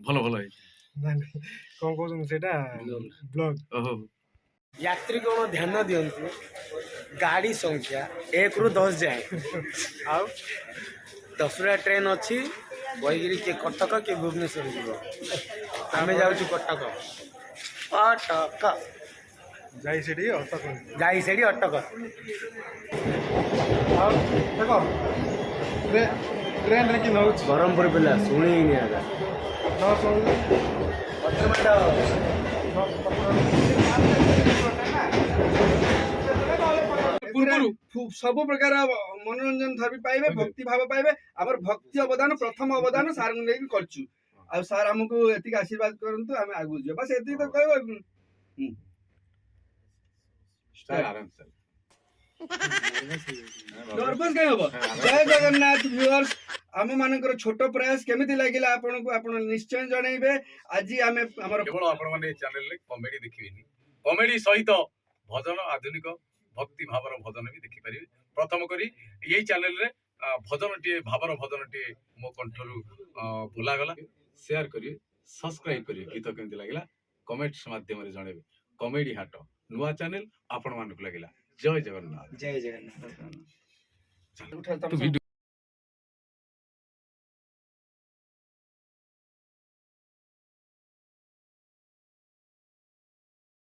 ଭଲ ଭଲ ହେଇଛି। ନାଇଁ କଣ କହୁଛନ୍ତି ସେଇଟା ବ୍ଲଗ। ଓହୋ यात्रीगण ध्यान दियंतु गाड़ी संख्या 1 ରୁ 10 जाए आउ 10टा ट्रेन अच्छी वहीगिरी के कटक के भुवनेश्वर जीव आम जाऊँ कटक कटक ଯାଇ ସେଠି ଅଟକ जाई सेठी अटक ଆଉ ଦେଖ ଟ୍ରେନରେ କି ନଉଛି ब्रह्मपुर पिला शुणी आगा ସବୁ ପ୍ରକାର ମନୋରଞ୍ଜନ ଭାବି ପାଇବେ ଭକ୍ତି ଭାବ ପାଇବେ ଆମର ଭକ୍ତି ଅବଦାନ ପ୍ରଥମ ଅବଦାନ ସାର୍ଙ୍କୁ ନେଇକି କରିଛୁ ଆଉ ସାର୍ ଆମକୁ ଏତିକି ଆଶୀର୍ବାଦ କରନ୍ତୁ ଆମେ ଆଗକୁ ଯିବା ବାସ୍ ଏତିକି ତ କହିବ ନର୍ଭସ କାଇଁ ହବ ଜୟ ଜଗନ୍ନାଥ ଭିଉଅର୍ସ ଆମ ମାନଙ୍କର ଛୋଟ ପ୍ରୟାସ କେମିତି ଲାଗିଲା ଆପଣଙ୍କୁ ଆପଣ ନିଶ୍ଚୟ ଜଣେଇବେ ଆଜି ଆମେ ଆମର କେବଳ ଆପଣ ମାନେ ଚ୍ୟାନେଲରେ କମେଡି ଦେଖିବେନି କମେଡି ସହିତ ଭଜନ ଆଧୁନିକ ଭକ୍ତି ଭାବର ଭଜନ ବି ଦେଖିପାରିବେ ପ୍ରଥମ କରି ଏଇ ଚ୍ୟାନେଲରେ ଭଜନଟିଏ ଭାବର ଭଜନଟିଏ ମୋ କଣ୍ଠରୁ ବୋଲାଗଲା ସେୟାର କରିବେ ସବସ୍କ୍ରାଇବ କରିବେ ଗୀତ କେମିତି ଲାଗିଲା କମେଣ୍ଟସ ମାଧ୍ୟମରେ ଜଣେଇବେ କମେଡି ହାଟ ନୂଆ ଚ୍ୟାନେଲ ଆପଣ ମାନଙ୍କୁ ଲାଗିଲା ଜୟ ଜଗନ୍ନାଥ जय जगन्नाथ। ଭିଡିଓ